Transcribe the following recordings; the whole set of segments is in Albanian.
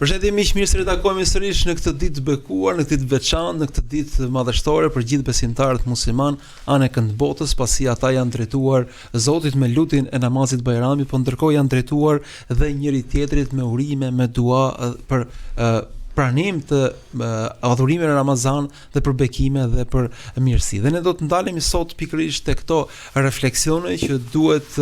Përshëndetje miq, mirë se ritakojmë sërish në këtë ditë të bekuar, në këtë ditë veçantë, në këtë ditë madhështore për gjithë besimtarët musliman anë e këndbotës, pasi ata janë drejtuar Zotit me lutjen e namazit Bajrami, por ndërkohë janë drejtuar dhe njëri tjetrit me urime, me dua për pranim të adhurimeve në Ramazan dhe për bekime dhe për mirësi. Dhe ne do të ndalemi sot pikërisht te këto refleksione që duhet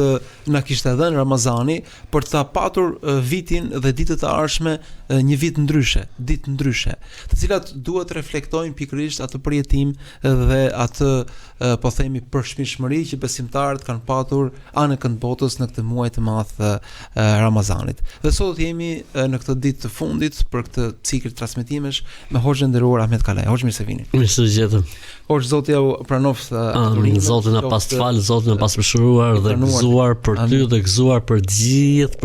na kishte dhënë Ramazani për ta patur vitin dhe ditët e ardhshme një vit ndryshe, ditë ndryshe, të cilat duhet reflektojnë pikërisht atë përjetim dhe atë po themi përshmishmëri që besimtarët kanë patur anë këndbotës në këtë muaj të madh Ramazanit. Dhe sot jemi në këtë ditë të fundit për këtë cikël transmetimesh me Hoxhën nderuar Ahmet Kalaj. Hoxh, mirë se vini. Mirë se gjetëm. Hoxh, Zoti ju pranoft adhurimin. Zoti na pas fal, Zoti na pas mëshiruar dhe gëzuar për ty dhe gëzuar për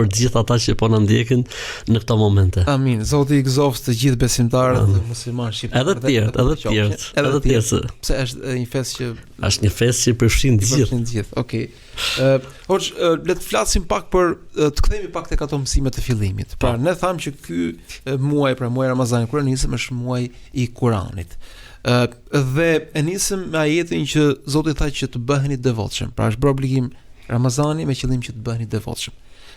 gjithë ata që po na ndjekin në këto momente. Amin. Zoti i gëzoft të gjithë besimtarët dhe muslimanë shqiptar. Edhe të tjerë. Pse është një festë që është një festë që përfshin të gjithë. Okej. Hoxh, le të flasim pak për të kthehemi pak tek ato mësime të fillimit. Pra, ne thamë që ky muaj, pra muaji Ramazan kur nisëm, është muaj i Kuranit. Dhe e nisëm me ajetin që Zoti tha që të bëheni devotshëm. Pra është bërë obligim Ramazani me qëllim që të bëheni devotshëm.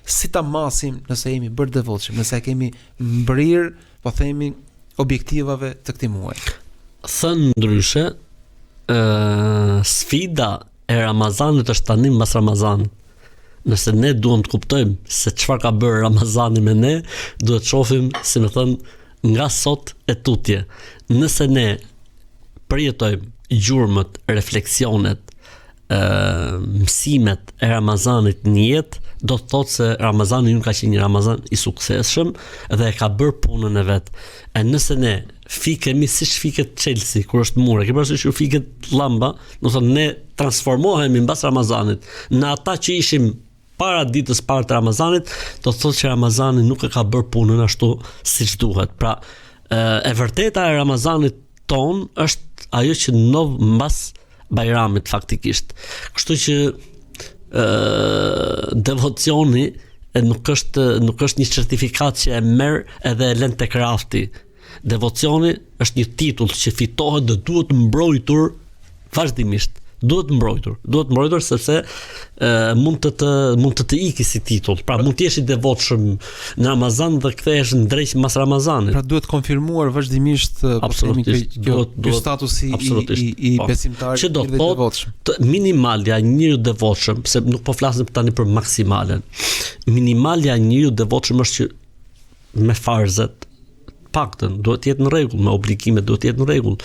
Si ta masim nëse jemi bërë devotshëm, nëse kemi mbrir, po themi, objektivave të këtij muaji? Thënë ndryshe, sfida e Ramazanit është tani mbas Ramazanit. Nëse ne duam të kuptojmë se çfarë ka bërë Ramazani me ne, duhet të shohim, si më thënë, nga sot e tutje. Nëse ne përjetojmë gjurmët, refleksionet, mësimet e Ramazanit në jetë, do të thotë se Ramazani nuk ka qenë një Ramazan i suksesshëm dhe e ka bërë punën e vet. E nëse ne fikemi siç fiket Chelsea kur është mure, ke parasysh që fiket llamba, do të thonë ne transformohemi mbas Ramazanit në ata që ishim para ditës parë të Ramazanit, do të thotë që Ramazani nuk e ka bërë punën ashtu siç duhet. Pra, e vërteta e Ramazanit ton është ajo që ndodh mbas Bajramit faktikisht. Kështu që devocioni nuk është një certifikat që e merr edhe e lën tek rafti. Devocioni është një titull që fitohet dhe duhet mbrojtur vazhdimisht. Duhet mbrojtur sepse mund të të iki si titull. Pra mund të jesh i devotshëm në Ramazan dhe kthehesh në drejt mas Ramazanit. Pra duhet konfirmuar vazhdimisht ky statusi i besimtarit që do të thotë minimalja e njeriu devotshëm, pse nuk po flasim tani për maksimalen. Minimalja e njeriu devotshëm është që me farzet paktën duhet të jetë në rregull, me obligimet duhet të jetë në rregull.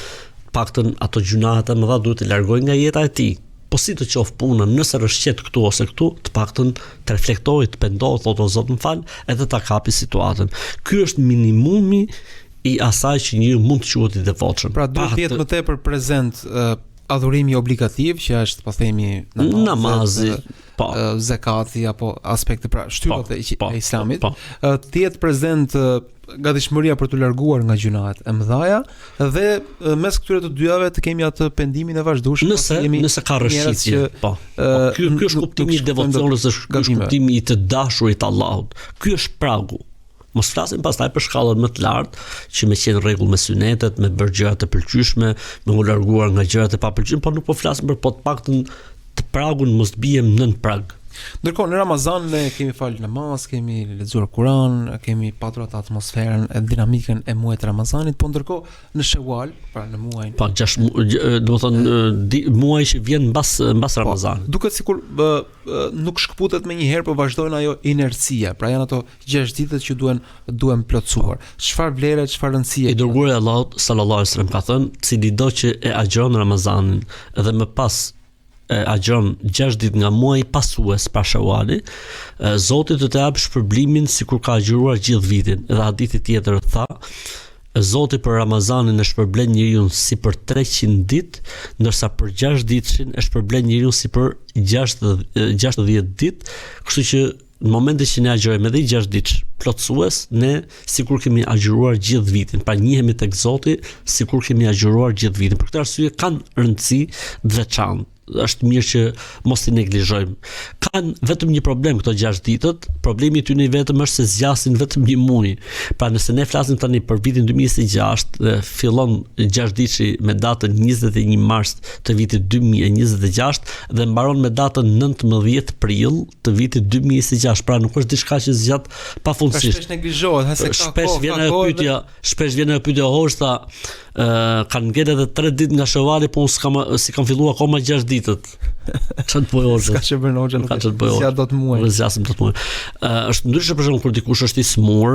Paktën ato gjunahet e mëdha duhet të largoj nga jeta e tij. Po si të qoftë punën, nëse rrëshqet këtu ose këtu, të paktën të reflektoj, të pendohet, thotë o Zot më fal, edhe ta kapi situatën. Ky është minimumi i asaj që njeriu mund të quhet i devotshëm. Pra duhet të jetë më tepër prezent adhurimi obligativ, që është, po themi, namazi, zakati apo aspekte, pra shtyllat e Islamit, të jetë prezent gatishmëria për të larguar nga gjunahet e mëdha dhe mes këtyre të dyave të kemi atë pendimin e vazhdueshëm. Nëse ka rrëshqitje, ky është kuptimi i devocionit, është kuptimi i të dashurit Allahut. Ky është pragu. Mos flasim pastaj për shkallën më të lartë, që me qenë rregull me synetet, me bërë gjëra të pëlqyeshme, me u larguar nga gjërat e papëlqyeshme, por nuk po flasim për të paktën të pragun mos bijem nën prag. Ndërkohë në Ramazan ne kemi falë namaz, kemi lexuar Kur'an, kemi patur atë atmosferën e dinamikën e muajit të Ramazanit, po ndërkohë në Shawal, pra në muajin, muaj që vjen mbas Ramazan. Duket sikur nuk shkputet më një herë, por vazhdon ajo inercia. Pra janë ato 6 ditët që duhen plotësuar. Çfarë vlere, çfarë rëndësie? I dërguari Allahut sallallahu alaihi wasallam ka thënë, cilido që e agjon Ramazanin dhe më pas agjon 6 ditë nga muaji pasues pas Shawali, Zoti do të jap shpërblimin sikur ka agjëruar gjithë vitin. Dhe hadithi tjetër tha, Zoti për Ramazanin e shpërblen njeriu si për 300 ditë, ndërsa për 6 ditëshin e shpërblen njeriu si për 60 ditë, kështu që në momentin që ne agjërojmë edhe 6 ditë plotësues, ne sikur kemi agjëruar gjithë vitin. Pra njihemi tek Zoti sikur kemi agjëruar gjithë vitin. Për këtë arsye kanë rëndësi të veçantë. është mirë që mos i neglizhojmë. Kanë vetëm një problem këto 6 ditët, problemi i tyre vetëm është se zgjasin vetëm një muaj. Pra nëse ne flasim tani për vitin 2026, fillon 6 ditë me datën 21 mars të vitit 2026 dhe mbaron me datën 19 prill të vitit 2026. Pra nuk është diçka që zgjat pafundësisht. Shpesh neglizhohet, se ka shpesh vjen ajo pyetja hoxha, kanë ngel edhe 3 ditë nga Shevali, po si kanë filluar akoma 6 ditët. Çfarë bëj hoxha? Ska që bën hoxha, nuk zgjat dot muaj. Nuk zgjasim dot muaj. Është ndryshe për shembull kur dikush është i smur,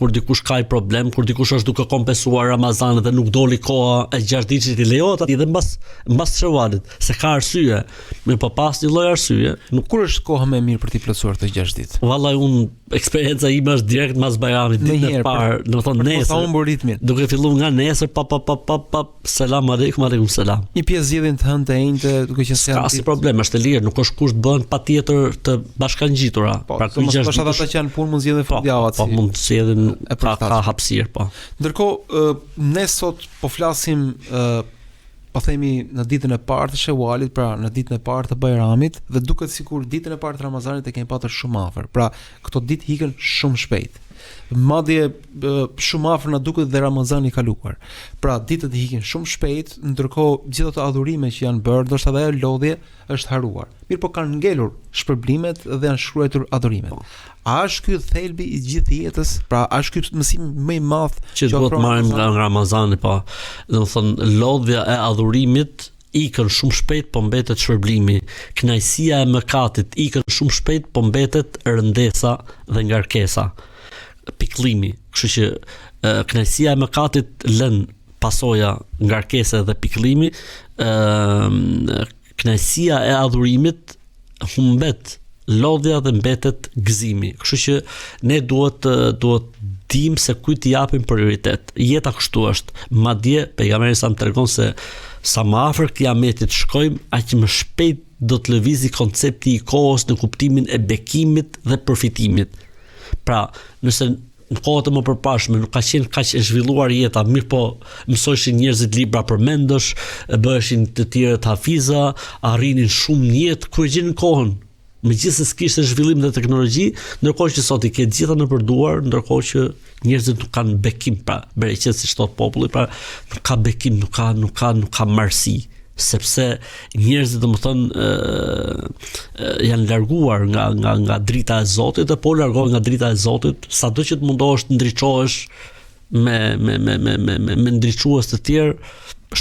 kur dikush ka i problem, kur dikush është duke kompensuar Ramazanin dhe nuk doli koha e 6 ditësh i lejohet atij dhe mbas Shevalit, se ka arsye. Mirë, po pas një lloj arsye, kur është koha më e mirë për të plotësuar këto 6 ditë? Vallai eksperienca ime është direkt mas Bajramit, ditën e parë, domethënë nesër. Duke filluar nga nesër, selam aleikum selam. Një pjesë zgjedhin të hënë të enjtë, duke qenë se ka si problem, është e lirë, nuk është kusht bën patjetër të bashkangjitura. Pra këto 6 ditë ata që janë punë mund zgjedhin fundjavë. Po mund të zgjedhin ka hapësirë, po. Ndërkohë, ne sot po flasim po themi në ditën e parë të Shevalit, pra në ditën e parë të Bajramit, dhe duket sikur ditën e parë të Ramazanit e kemi pasur shumë afër. Pra këto ditë ikën shumë shpejt. Madje shumë afër na duket dhe Ramazani i kaluar. Pra ditët ikin shumë shpejt, ndërkohë gjithë ato adhurime që janë bërë, ndoshta edhe ajo lodhje është haruar. Mirë, po kanë ngelur shpërblimet dhe janë shkruar adhurimet. A është ky thelbi i gjithë jetës? Pra a është ky mësimi më i madh që duhet marrim nga Ramazani, po? Domethënë lodhja e adhurimit ikën shumë shpejt, po mbetet shpërblimi. Kënaqësia e mëkatit ikën shumë shpejt, po mbetet rëndesa dhe ngarkesa. Pikëllimi. Kështu që kënaqësia e mëkatit lën pasoja ngarkesa dhe pikëllimi, kënaqësia e adhurimit humbet lodhja dhe mbetet gëzimi. Kështu që ne duhet dim se kujt i japim prioritet. Jeta kështu është. Madje pejgamberi sa më tregon se sa më afër kiametit shkojmë, aq më shpejt do të lëvizi koncepti i kohës në kuptimin e bekimit dhe përfitimit. Pra, nëse në kohët e më përpashme nuk ka qenë kaq e zhvilluar jeta, mirë po mësojshin njerëzit libra përmendësh, bëheshin të tjerë hafiza, arrinin shumë në jetë kur gjenin kohën. Megjithëse s'kishte zhvillim dhe teknologji, ndërkohë që sot i ke gjitha në përduar, ndërkohë që njerëzit nuk kanë bekim, pra bereqet si thot populli, pra nuk ka bekim, nuk ka marrësi, sepse njerëzit domethënë janë larguar nga drita e Zotit, dhe po largohen nga drita e Zotit, sado që të mundohesh të ndriçohesh me ndriçues të tjerë,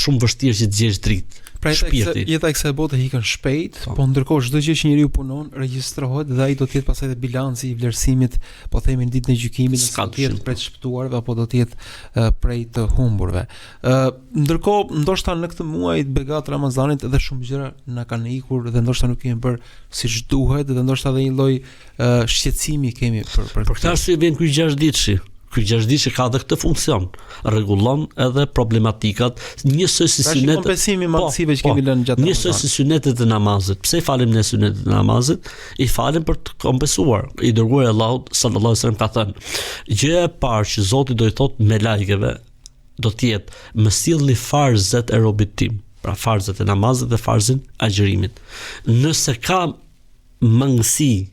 shumë vështirë që të gjesh dritë. Pra jeta e kësaj bote ikën shpejt, po ndërkohë çdo gjë që njeriu punon regjistrohet dhe ai do të jetë pastaj dhe bilanci i vlerësimit, po themi në ditën e gjykimit, nëse do të jetë prej të shpëtuarve apo do të jetë prej të humburve. Ndërkohë ndoshta në këtë muaj të begat Ramazanit edhe shumë gjëra na kanë ikur dhe ndoshta nuk kemi bërë siç duhet, dhe ndoshta edhe një lloj shqetësimi kemi për këtë arsye vjen ky 6 ditëshi. Ky 6 ditë ka edhe këtë funksion, rregullon edhe problematikat, njësoj si sunetet. Kompensimi masive që kemi lënë gjatë. Njësoj si sunetet e namazit. Pse i falim ne sunetet e namazit? I falim për të kompensuar. I dërguari Allahut sallallahu alaihi wasallam ka thënë, gjëja e parë që Zoti do i thotë me lajkeve do të jetë, më sillni farzet e robit tim. Pra farzet e namazit dhe farzin e agjërimit. Nëse ka mangësi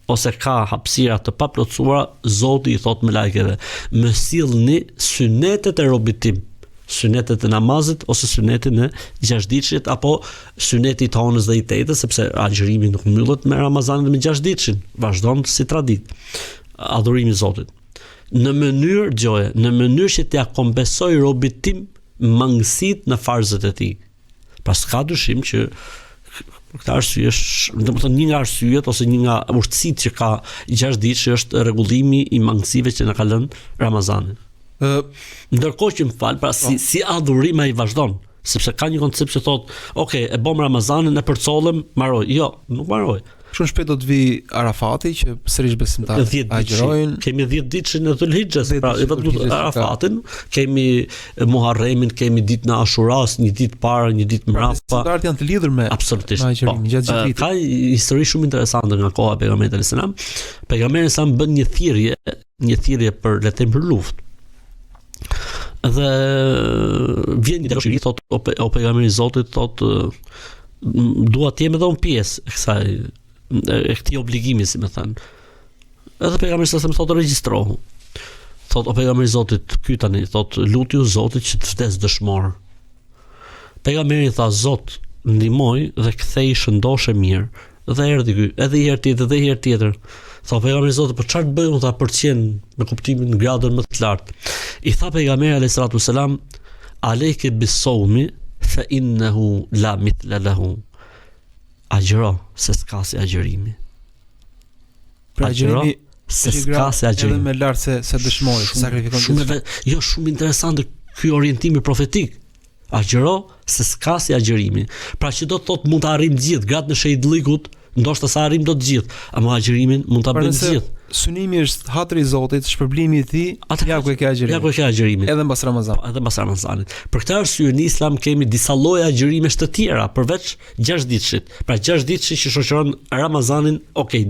ose ka hapësira të paplotësuara, Zoti i thot me lajkeve, më sillni sunetet e robit tim, sunetet e namazit ose sunetin e 6 ditëshit apo suneti i tonës dhe i tetës, sepse agjërimi nuk mbyllet me Ramazanin dhe me 6 ditëshin, vazhdon si tradit adhurimi i Zotit. Në mënyrë që t'ia kompensoj robit tim mangësitë në farzet e tij. Pra s'ka dyshim që këtë arsye është, domethënë një nga arsyet ose një nga urtësitë që ka 6 ditë është rregullimi i mangësive që na ka lënë Ramazani. Ndërkohë që më fal, pra si adhurim ai vazhdon, sepse ka një koncept që thotë, okay, e bëm Ramazanin, e përcollëm, mbaroj. Jo, nuk mbaroj. Shumë shpejt do të vi Arafati që sërish besimtarët agjërojnë. Kemi 10 ditëshin në Dhul-Hijhes, pra vetëm Arafatin, kemi Muharremin, kemi ditën e Ashuras, një ditë para, një ditë mbrapa. Besimtarët janë të lidhur me absolutisht. Agjërimin gjatë gjithë vitit. Ka histori shumë interesante nga koha e pejgamberit alayhis salam. Pejgamberi sa bën një thirrje për le të them për luftë. Dhe vjen një dëshiri, thotë o pejgamberi i Zotit, thotë dua të jem edhe unë pjesë e këtij obligimi, si më thënë. Edhe pejgamberi sa më thotë regjistrohu. Thotë o pejgamberi i Zotit, ky tani thotë lutju Zotit që të vdes dëshmor. Pejgamberi tha Zot, ndihmoj dhe kthej shëndoshe mirë. Dhe erdhi ky, edhe një herë tjetër, dhe një herë tjetër. Tha pejgamberi i Zotit, po çfarë të bëj unë, tha për të qenë me kuptimin në gradën më të lartë. I tha pejgamberi alayhis salatu wasalam, alejke bis-sawmi fa innahu la mithla lahu. Agjëro se s'ka si agjërimi. Pra agjërimi se s'ka si agjërimi. Edhe më lart se dëshmori, se sakrifikon. Shumë interesant ky orientimi profetik. Agjëro se s'ka si agjërimi. Pra që do të thotë mund të arrijmë gjithë, gratë në shejllikut, ndoshta sa arrijmë do të gjithë, ama agjërimin mund ta bëjmë gjithë. Synimi është hatri i Zotit, shpërblimi i tij, ja ku e ka agjërimin. Ja ku e ka agjërimin. Edhe mbas Ramazanit. Edhe mbas Ramazanit. Për këtë arsye në Islam kemi disa lloje agjërimesh të tjera përveç 6 ditëshit. Pra 6 ditësh që shoqëron Ramazanin,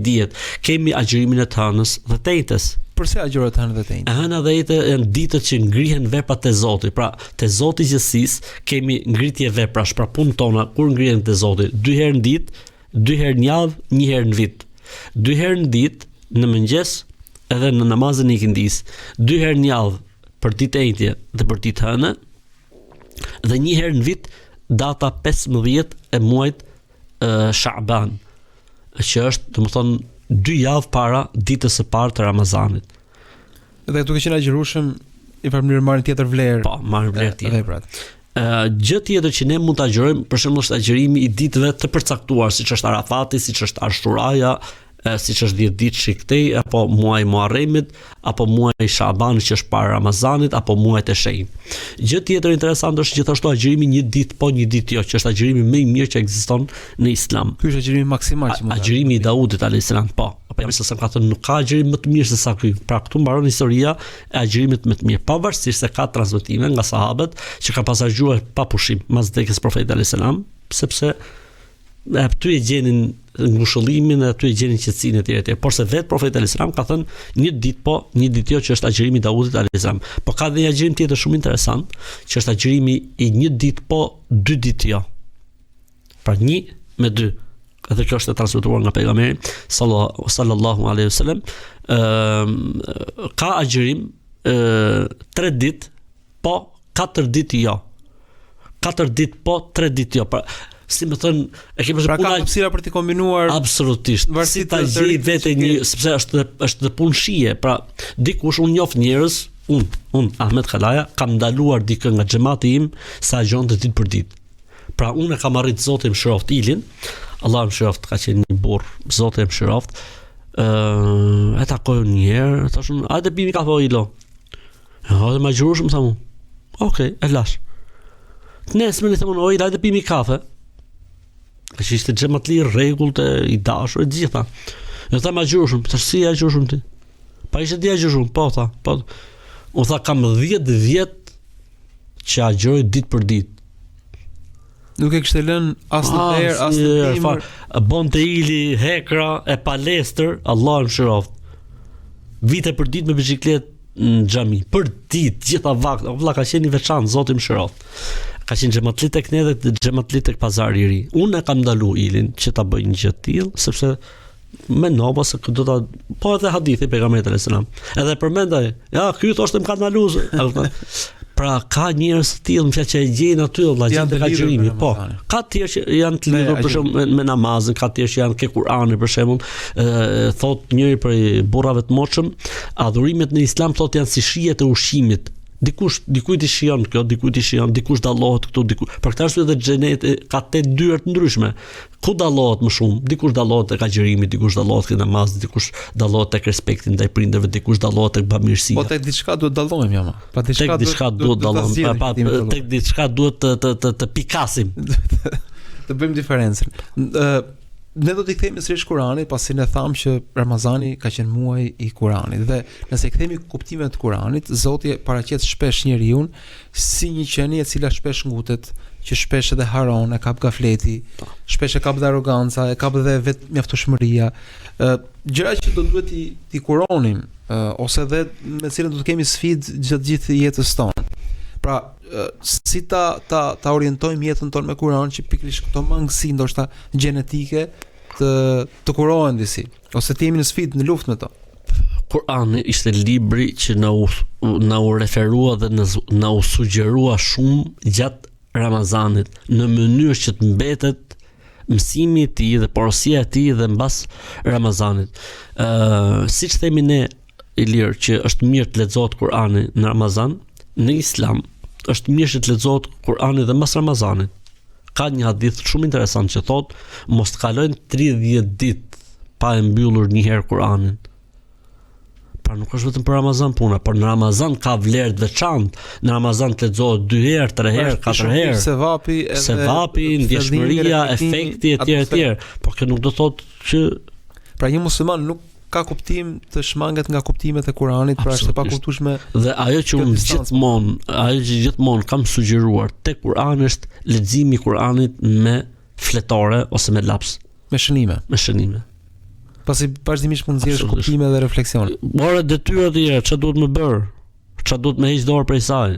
dihet. Kemi agjërimin e të hënës dhe të ejtës. Përse agjërohet hëna dhe të ejtë? Hëna dhe ejtë janë ditët që ngrihen veprat te Zoti. Pra te Zoti i gjithësisë kemi ngritje veprash, pra punët tona kur ngrihen te Zoti, 2 herë në ditë, 2 herë në javë, 1 herë në vit. 2 herë në ditë në mëngjes edhe në namazin e ikindis, 2 herë në javë për ditë ejtje dhe për ditë hënë, dhe 1 herë në vit data 15 e muajit Sha'ban, që është, domethënë, 2 javë para ditës së parë të Ramazanit. Dhe duke qenë agjërueshëm, i përmirë marrin tjetër vlerë. Po, marrin vlerë tjetër. Veprat. Gjë tjetër që ne mund ta agjërojmë, për shembull, është agjërimi i ditëve të përcaktuar, siç është Arafati, siç është Ashuraja, siç është 10 ditë shikthej, apo muaji Muharremit, apo muaji Shabanit që është para Ramazanit, apo muajt e shenjtë. Gjë tjetër interesante është gjithashtu agjërimi një ditë po një ditë jo, që është agjërimi më i mirë që ekziston në Islam. Ky është agjërimi maksimal që mund. Agjërimi i Daudit alayhis salam, po. Pejgamberi sa ka thënë nuk ka agjërim më të mirë se sa ky. Pra këtu mbaron historia e agjërimit më të mirë, pavarësisht se ka transmetime nga sahabët që kanë pas agjëruar pa pushim mas vdekjes profetit alayhis salam, sepse aty e gjenin ngushëllimin dhe aty e gjenin qetësinë e tjera. Por se vetë profeti alayhis salam ka thënë një ditë po, një ditë jo, që është agjërimi i Daudit alayhis salam. Po ka dhe një agjërim tjetër shumë interesant, që është agjërimi i një ditë po, 2 ditë jo. Pra 1 me 2. Edhe kjo është e transmetuar nga pejgamberi sallallahu alaihi wasallam. Ka agjërim 3 ditë po, 4 ditë jo. 4 ditë po, 3 ditë jo. Pra, si më thënë, e kemi pra ka hapësira për të kombinuar absolutisht. Si ta gjej vetë një, sepse është punë shije. Pra, dikush unë njoh njerëz, unë Ahmet Kalaja kam ndaluar dikë nga xhamati im sa gjonte ditë për ditë. Pra unë kam arrit Zoti më shëroft ilin, Allah më shëroft, ka qenë një burr, Zoti më shëroft. E takoj një herë, thashun, hajde bimi kafe o ilo. Ja, dhe më gjurush më thamu. Okej, e lash. Nesër më thamun, oj, hajde bimi kafe. Ka që ishte xhamatli rregullt i dashur e gjitha. Ne tha më gjurushëm, tash si ja gjurushëm ti? Pa ishte dia gjurushëm, po tha, po. U tha kam 10 vjet që agjëroj ditë për ditë. Nuk e kishte lënë as në erë, as në timër. Bonte ili, hekra, e palestër, Allah më shëroft. Vite për ditë me biçikletë në xhami. Për ditë, gjitha vakte. Valla ka qenë i veçantë, Zoti më shëroft. Ka qenë xhamatli tek ne dhe xhamatli tek pazari i ri. Unë e kam ndalu ilin që ta bëj një gjë të tillë, sepse mendova se do ta, po edhe hadithi pejgamberit alayhis salam. Edhe përmendaj, ja, ky thoshte më ka ndaluar. Pra ka njerëz të tillë që e gjejnë aty vëllai tek agjërimi, po. Ka të tjerë që janë të lidhur për shembull me namazin, ka të tjerë që janë ke Kur'ani për shembull. Thot njëri prej burrave të moshëm, adhurimet në Islam thot janë si shijet e ushqimit. Dikujt i shijon kjo, dikujt i shijon, dikush dallohet këtu, dikush. Për këtë arsye edhe xheneti ka 8 dyert ndryshme. Ku dallohet më shumë? Dikush dallohet tek agjërimi, dikush dallohet tek namazi, dikush dallohet tek respekti ndaj prindërve, dikush dallohet tek bamirësia. Po tek diçka duhet dallohemi jam. Pa tek diçka duhet dallohemi, pa tek diçka duhet të pikasim. Të bëjmë diferencën. Ne do t'i kthejmë sërish Kuranit, pasi ne thamë që Ramazani ka qenë muaj i Kuranit dhe nëse kthejmë kuptimet të Kuranit, Zoti paraqet shpesh njeriu si një qenie e cila shpesh ngutet, që shpesh edhe haron, e kap gafleti, shpesh e kap dhe arroganca, e kap dhe vetë mjaftueshmëria. Gjëra që do duhet t'i kuronim, ose edhe me cilën do të kemi sfidë gjatë gjithë jetës tonë. Pra, si ta orientojmë jetën tonë me Kur'an që pikërisht këto mangësi ndoshta gjenetike të kurohen disi, ose të jemi në sfidë, në luftë me to. Kur'ani ishte libri që na u referua dhe na u sugjerua shumë gjatë Ramazanit në mënyrë që të mbetet mësimi i tij dhe porosia e tij dhe mbas Ramazanit. Siç themi ne Ilir që është mirë të lexohet Kur'ani në Ramazan, në Islam është mirë që të lexohet Kur'ani dhe mbas Ramazanit. Ka një hadith shumë interesant që thotë mos të kalojnë 30 ditë pa e mbyllur një herë Kur'anin. Pra nuk është vetëm për Ramazan puna, por në Ramazan ka vlerë të veçantë. Në Ramazan të lexohet 2 herë, 3 herë, 4 herë. Sevapi, ndjeshmëria, efekti etj. Por kjo nuk do thotë që pra një musliman nuk ka kuptim të shmanget nga kuptimet e Kuranit, pra është e pakuptueshme. Dhe ajo që unë gjithmonë kam sugjeruar tek Kurani është leximi i Kuranit me fletore ose me laps, me shënime. Pasi vazhdimisht mund nxjerrësh kuptime dhe refleksione. Ora detyra e tjera, çfarë duhet më bër? Çfarë duhet më heq dorë prej saj?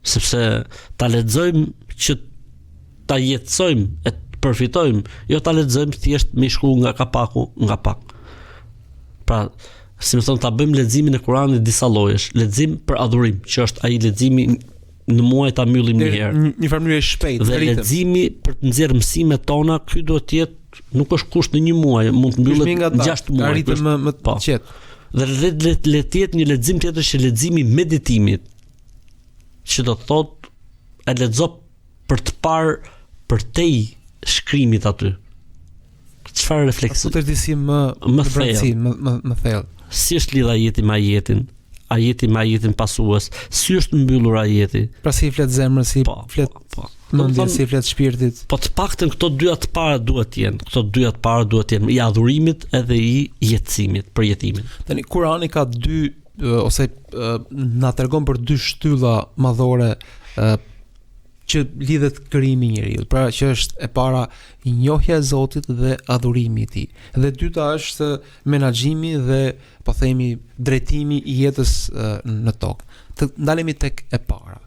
Sepse ta lexojmë që ta jetësojmë e të përfitojmë, jo ta lexojmë thjesht me shkruar nga kapaku nga pak. Pra, si më thon, ta bëjmë leximin e Kuranit disa llojesh. Lexim për adhurim, që është ai leximi në muaj ta mbyllim një herë. Një mënyrë e shpejtë. Dhe leximi për të nxjerrë mësimet tona, ky duhet të jetë nuk është kusht në një muaj, mund të mbyllet 6 muaj. Arritëm më të qetë. Dhe le të jetë një lexim tjetër që leximi meditimit, që do të thotë e lexo për të parë përtej shkrimit aty. Çfarë refleksi? Po të disi më thellë. Si është lidha ajeti me ajetin? Ajeti me ajetin pasues, si është mbyllur ajeti? Pra si flet zemrën, si flet mendja, si flet shpirtit. Po të paktën këto dyja të para duhet të jenë. Këto dyja të para duhet të jenë i adhurimit edhe i jetësimit, për jetimin. Tani Kurani ka dy ose na tregon për 2 shtylla madhore që lidhet krijimi i njeriu. Pra që është e para njohja e Zotit dhe adhurimi i tij. Dhe e dyta është menaxhimi dhe po themi drejtimi i jetës në tokë. Të ndalemi tek e para.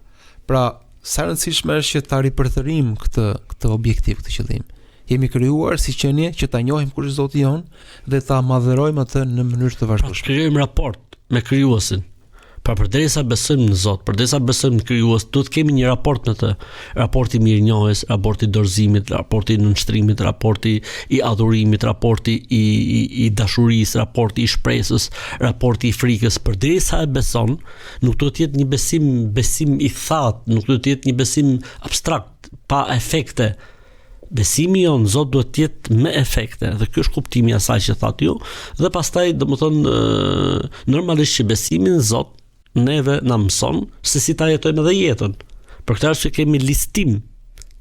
Pra sa rëndësishme është që ta ripërthërim këtë objektiv, këtë qëllim. Jemi krijuar si qenie që ta njohim kush është Zoti jon dhe ta madhërojmë atë në mënyrë të vazhdueshme. Pra krijojmë raport me krijuesin. Pra përderisa besojmë në Zot, përderisa besojmë në krijues, duhet të kemi një raport me të. Raporti i mirënjohjes, raporti i dorëzimit, raporti i nënshtrimit, raporti i adhurimit, raporti i dashurisë, raporti i shpresës, raporti i frikës. Përderisa e beson, nuk duhet të jetë një besim i thatë, nuk duhet të jetë një besim abstrakt, pa efekte. Besimi jon Zot duhet të jetë me efekte, dhe ky është kuptimi i asaj që thatë ju, dhe pastaj domethënë normalisht që besimi në Zot neve na mëson se si ta jetojmë edhe jetën. Për këtë arsye kemi listim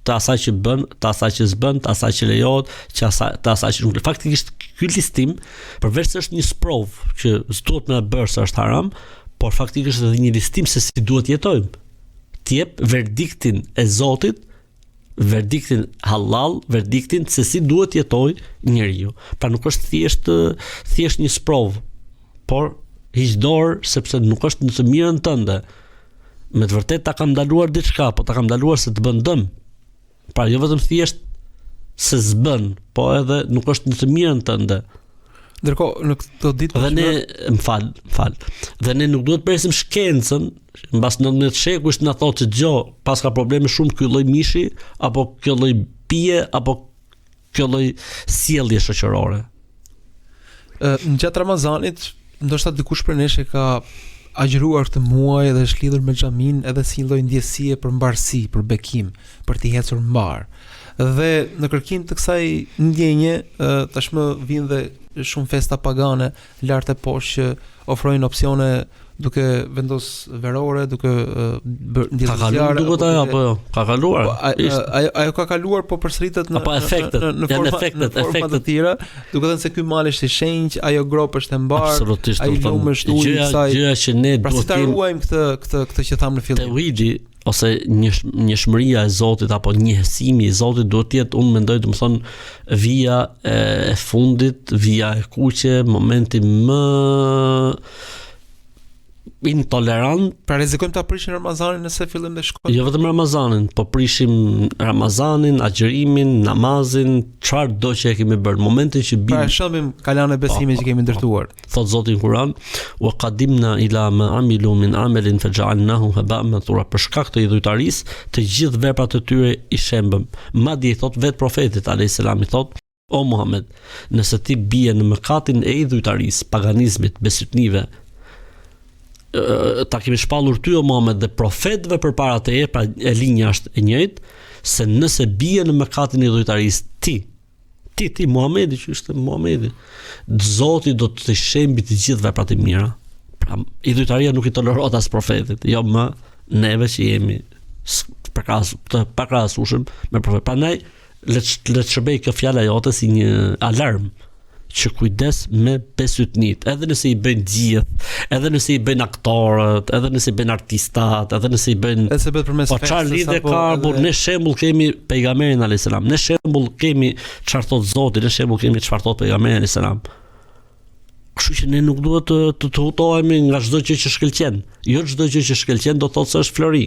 të asaj që bën, të asaj që s'bën, të asaj që lejohet, të asaj që nuk. Faktikisht ky listim, përveç se është një sprov që s'duhet më bërë se është haram, por faktikisht është edhe një listim se si duhet jetojmë. Të jep verdiktin e Zotit, verdiktin halal, verdiktin se si duhet jetoj njeriu. Pra nuk është thjesht një sprov, por hiq dorë sepse nuk është në të mirën tënde. Me të vërtetë ta kam ndaluar diçka, po ta kam ndaluar se të bën dëm. Pra jo vetëm thjesht se s'bën, po edhe nuk është në të mirën tënde. Ndërkohë në këtë ditë dhe ne më fal. Dhe ne nuk duhet presim shkencën, mbas 19 shekuj na thotë se gjë, pas ka probleme shumë ky lloj mishi, apo kjo lloj pije, apo kjo lloj sjellje shoqërore. Në gjatë Ramazanit, ndoshta dikush për nesh e ka agjëruar këtë muaj dhe është lidhur me xhamin edhe si një lloj ndjesie për mbarësi, për bekim, për të ecur mbar. Dhe në kërkim të kësaj ndjenje, tashmë vijnë dhe shumë festa pagane lart e poshtë që ofrojnë opsione duke vendos verore, duke bërë ndjesësiare. Ka kaluar. Ajo ka kaluar, po përsëritet në forma të tjera, duke thënë se ky mal është i shenjtë, ajo grop është e mbar, ai lumë është ujë i saj. Gjëja që ne duhet të ruajmë këtë që thamë në fillim. Tauhidi ose njëshmëria e Zotit apo njësimi i Zotit duhet të jetë, unë mendoj, domethënë vija e fundit, vija e kuqe, momenti intolerant. Pra rrezikojmë ta prishim Ramazanin nëse fillim dhe shkojmë. Jo vetëm Ramazanin, po prishim Ramazanin, agjërimin, namazin, çfarë do që e kemi bërë. Momentin që Pra shëmbim kalan e besimit që kemi ndërtuar. Thot Zoti në Kur'an, wa qadimna ila ma amilu min amalin faj'alnahu haba'an mansura. Për shkak të idhujtarisë, të gjithë veprat e tyre i shembëm. Madje i thot vet profetit alayhis salam i thot: O Muhammed, nëse ti bie në mëkatin e idhujtarisë, paganizmit, besytnive, ta kemi shpallur ty o Muhammed dhe profetëve përpara teje, pra e linja është e njëjtë, se nëse bie në mëkatin e idhujtarisë ti Muhamedi, që është Muhamedi, Zoti do të shembi të gjithë veprat e mira. Pra idhujtaria nuk i tolerohet as profetit, jo më neve që jemi të pakrahasueshëm me profet. Prandaj le të shërbej kjo fjala jote si një alarm që kujdes me besytnit, edhe nëse i bëjnë gjithë, edhe nëse i bëjnë aktorët, edhe nëse i bëjnë artistat, edhe nëse i bëjnë Edhe se bëhet përmes po çfarë lidhje ka, por ne shembull kemi pejgamberin alayhis salam, ne shembull kemi çfarë thot Zoti, ne shembull kemi çfarë thot pejgamberi alayhis salam. Kështu që ne nuk duhet të hutohemi nga çdo gjë që shkëlqen. Jo çdo gjë që shkëlqen do thotë se është flori.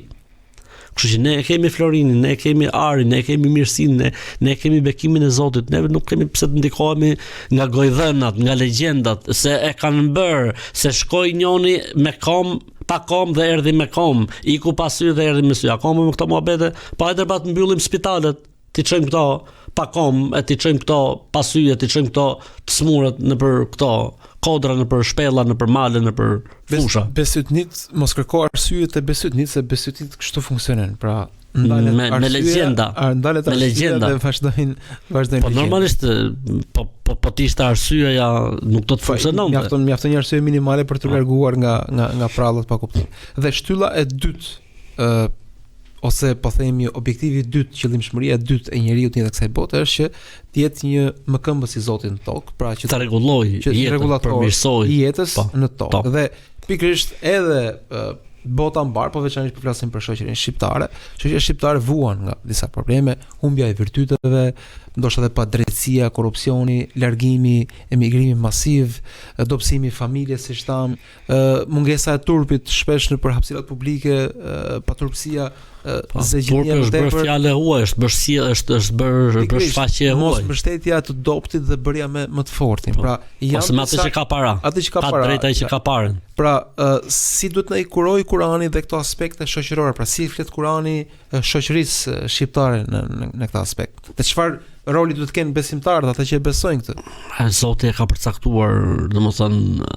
Kështu që ne e kemi florinin, ne e kemi arin, ne e kemi mirësinë, ne e kemi bekimin e Zotit. Ne nuk kemi pse të ndikohemi nga gojdhënat, nga legjendat, se e kanë bërë, se shkoi njoni me kom, pa kom dhe erdhi me kom, iku pa sy dhe erdhi me sy. Akoma me këto muhabete, pa edhe të mbyllim spitalet, ti çojmë këto pa kom, e ti çojmë këto pa sy, e ti çojmë këto të smurët nëpër këto kodra, nëpër shpella, nëpër male, nëpër fusha. Besytnit mos kërko arsye të besytnit, se besytnit kështu funksionojnë. Pra ndalet me legjenda, ndalet me legjenda dhe vazhdojnë. Po normalisht po ti ishte arsyeja nuk do të funksiononte. Mjafton një arsye minimale për të larguar nga prallat pa kuptim. Dhe shtylla e dytë ose po themi objektivi i dytë, qëllimshmëria e dytë e njeriu të kësaj bote është që të jetë një mëkëmbës i Zotit në tokë, pra që ta rregullojë jetën, përmirësoj jetës në tokë. Dhe pikërisht edhe bota mbar, po veçanërisht po flasim për shoqërinë shqiptare. Shoqëria shqiptare vuan nga disa probleme, humbja e virtyteve, ndoshta edhe padrejtësia, korrupsioni, largimi, emigrimi masiv, dobësimi i familjes, siç tham, mungesa e turpit shpesh nëpër hapësirat publike, paturpësia, zgjedhja e tepër. Është fjalë huaj, është bërë shfaqje e huaj. Mos mbështetja e të dobtit dhe bërja me më të fortin. Pra janë ose me atë që ka para. Atë që ka para. Drejta që ka parën. Pra si duhet na i kuroj Kurani dhe këto aspekte shoqërore, pra si flet Kurani shoqërisë shqiptare në këtë aspekt. Dhe çfarë roli duhet të kenë besimtarët, ata që e besojnë këtë? Zoti e ka përcaktuar, domethënë,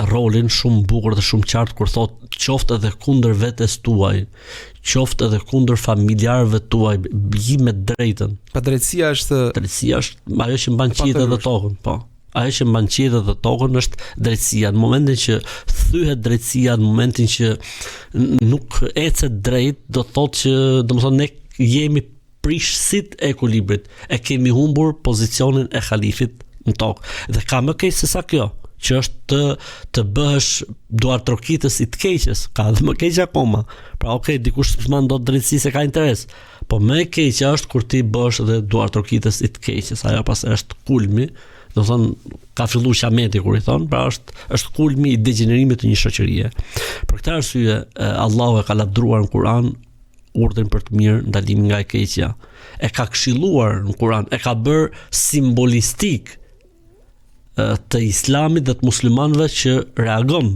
rolin shumë bukur dhe shumë qartë kur thot qoftë edhe kundër vetes tuaj, qoftë edhe kundër familjarëve tuaj, bji me drejtën. Padrejtësia është ajo që mban qiellin dhe tokën, po. Ajo që mban qiellin dhe tokën është drejtësia. Në momentin që thyhet drejtësia, në momentin që nuk ecet drejt, do thotë që domethënë ne jemi prishësit e ekuilibrit. E kemi humbur pozicionin e halifit në tokë. Dhe ka më keq se sa kjo, që është të bëhesh duartrokitës i të keqes, ka dhe më keq akoma. Pra dikush s'man do të drejtësi se ka interes, po më e keqja është kur ti bësh edhe duartrokitës i të keqes. Ajo pas është kulmi, do thonë ka filluar Qameti kur i thon, pra është kulmi i degenerimit të një shoqërie. Për këtë arsye Allahu e ka lavdruar në Kur'an urdhrin për të mirë, ndalimin nga e keqja. E ka këshilluar në Kur'an, e ka bërë simbolistik të islamit dhe të muslimanëve që reagon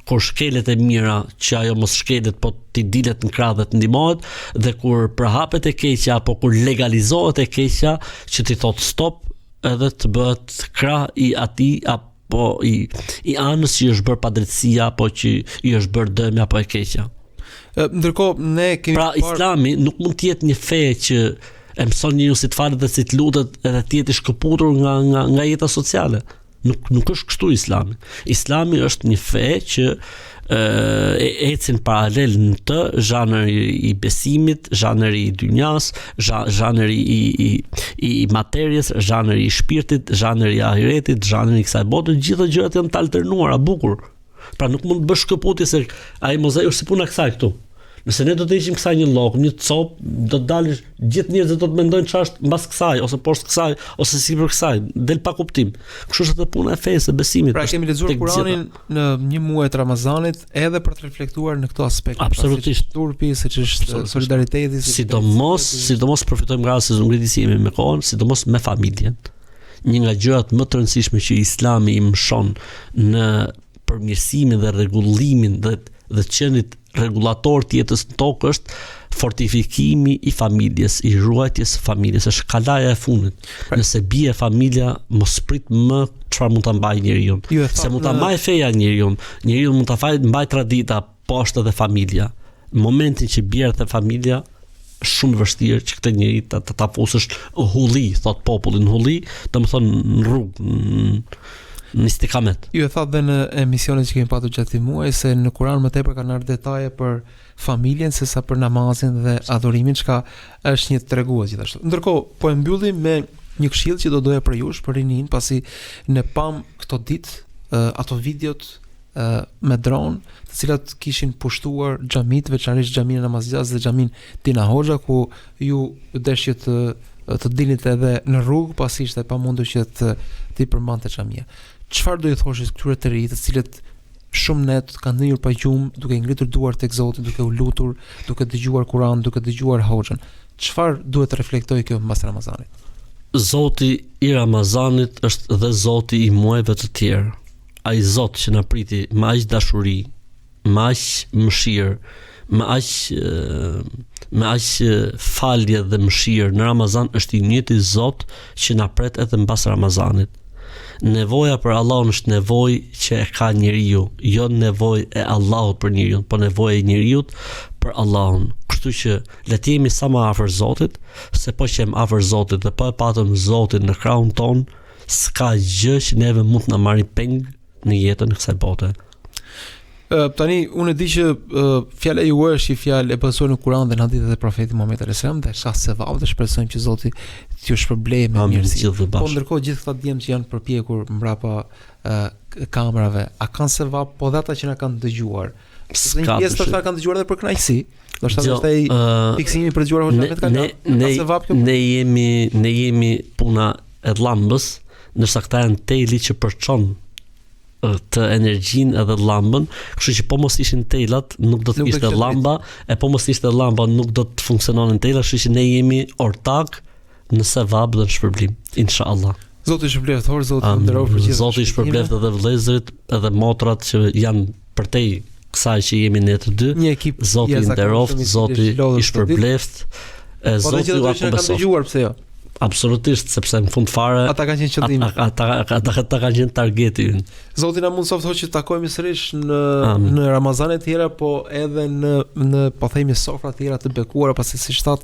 kur shkelet e mira, që ajo mos shkelet po ti dilet në krah dhe të ndihmohet, dhe kur përhapet e keqja apo kur legalizohet e keqja, që ti thot stop edhe të bëhet krah i atij apo i anës që është bërë padrejtësia apo që i është bërë dëmi apo e keqja. Ndërkohë ne kemi Islami nuk mund të jetë një fe që e mëson njeriu si të falet dhe si të lutet edhe të jetë i shkëputur nga jeta sociale. Nuk është kështu Islami. Islami është një fe që ecin paralel në të zhanëri i besimit, zhanëri i dynjas, zhanëri i materjes, zhanëri i shpirtit, zhanëri i ahiretit, zhanëri i kësaj bote, gjithë gjërat janë të alternuara bukur. Pra nuk mund të bësh shkëputje se ai mozaiku është si puna kësaj këtu. Nëse ne do të heqim kësaj një llok, një cop, do të dalësh gjithë njerëzit do të mendojnë ç'është mbas kësaj ose poshtë kësaj ose sipër kësaj, del pa kuptim. Kështu është edhe puna e fesë, besimit. Pra kemi lexuar Kur'anin në një muaj të Ramazanit edhe për të reflektuar në këto aspekte. Absolutisht. Turpi, siç është solidariteti, sidomos përfitojmë nga se ngritësi si jemi me kohën, sidomos me familjen. Një nga gjërat më të rëndësishme që Islami i mëson në përmirësimin dhe rregullimin dhe qenit rregullator të jetës në tokë është fortifikimi i familjes, i ruajtjes së familjes, është kalaja e fundit. Nëse bie familja, mos prit më çfarë mund ta mbajë njeriu. Se mund ta mbajë feja njeriu mund ta mbajë tradita, po është edhe familja. Në momentin që bjerë dhe familja, shumë vështirë që këtë njeri ta fusësh hulli, thot populli në hulli, domethënë në rrugë, në istikamet. Ju e thatë dhe në emisionet që kemi patur gjatë këtij muaji se në Kur'an më tepër kanë ardhur detaje për familjen sesa për namazin dhe adhurimin, çka është një tregues gjithashtu. Ndërkohë, po e mbyllim me një këshill që do doja për jush për rinin, pasi ne pam këto ditë ato videot me dron, të cilat kishin pushtuar xhamit, veçanërisht xhamin e Namazgjas dhe xhamin Tina Hoxha, ku ju deshje të dilnit edhe në rrugë, pasi ishte pamundur që të përmbante xhamia. Çfarë do i thoshit këtyre të rinj, të cilët shumë net kanë ndjenjur pa gjumë, duke ngritur duart tek Zoti, duke u lutur, duke dëgjuar Kur'an, duke dëgjuar Hoxhën? Çfarë duhet të reflektojë kjo mbas Ramazanit? Zoti i Ramazanit është dhe Zoti i muajve të tjerë. Ai Zot që na priti me aq dashuri, me aq mëshirë, me aq falje dhe mëshirë në Ramazan është i njëjti Zot që na pret edhe mbas Ramazanit. Nevoja për Allahun është nevojë që e ka njeriu, jo nevojë e Allahut për njeriu, po nevojë e njeriu për Allahun. Kështu që le të jemi sa më afër Zotit, se po që jemi afër Zotit dhe po e patëm Zotin në krahun ton, s'ka gjë që neve mund të na marrë peng në jetën e kësaj bote. Tani unë e di që fjala juaj është një fjalë e bazuar në Kur'an dhe në hadithet e profetit Muhammed sallallahu alaihi wasallam, dhe ka sevap dhe shpresojmë që Zoti t'ju shpërblejë me mirësi. Po ndërkohë gjithë këta djemë që janë përpjekur mbrapa kamerave, a kanë sevap po dhe ata që na kanë dëgjuar? Një pjesë të kanë dëgjuar edhe për kënaqësi. Do të thotë fiksimi për dëgjuar hoxha vetë ne jemi puna e llambës, ndërsa këta janë teli që përçon të energjinë edhe llambën, kështu që po mos ishin telat nuk do të ishte llamba, e po mos ishte llamba nuk do të funksiononin telat, kështu që ne jemi ortak në sevap dhe në shpërblim, inshallah. Zoti shpëlbeft, Zoti nderoj për gjithë. Zoti shpëlbeft edhe vëllezërit, edhe motrat që janë përtej kësaj që jemi ne të dy. Një ekip. Zoti nderoft, Zoti i shpërbleft. Zoti ju dëgjuar pse jo? Absolutisht, sepse në fund fare ata kanë qenë qëllimi. Ata kanë qenë targeti ynë. Zoti na mundsoft që të takojmë sërish në Ramazane të tjera, po edhe në po themi sofra të tjera të bekuara, pasi siç thatë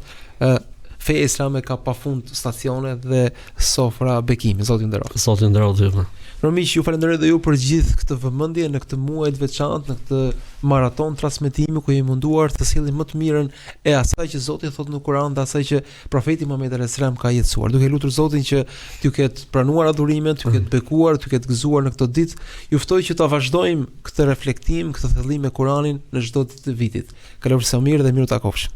feja islame ka pafund stacione dhe sofra bekimi. Zoti nderoft. Zoti nderoft ju. Romiq, ju falenderoj dhe ju për gjithë këtë vëmendje në këtë muaj të veçantë, në këtë maraton transmetimi ku jemi munduar të sillim më të mirën e asaj që Zoti thot në Kur'an dhe asaj që profeti Muhammed sallallahu alaihi wasallam ka jetësuar. Duke lutur Zotin që t'ju ketë pranuar adhurimin, t'ju ketë bekuar, t'ju ketë gëzuar në këtë ditë, ju ftoj që ta vazhdojmë këtë reflektim, këtë thellim me Kur'anin në çdo ditë të vitit. Kalofshi sa mirë dhe miru takofsh.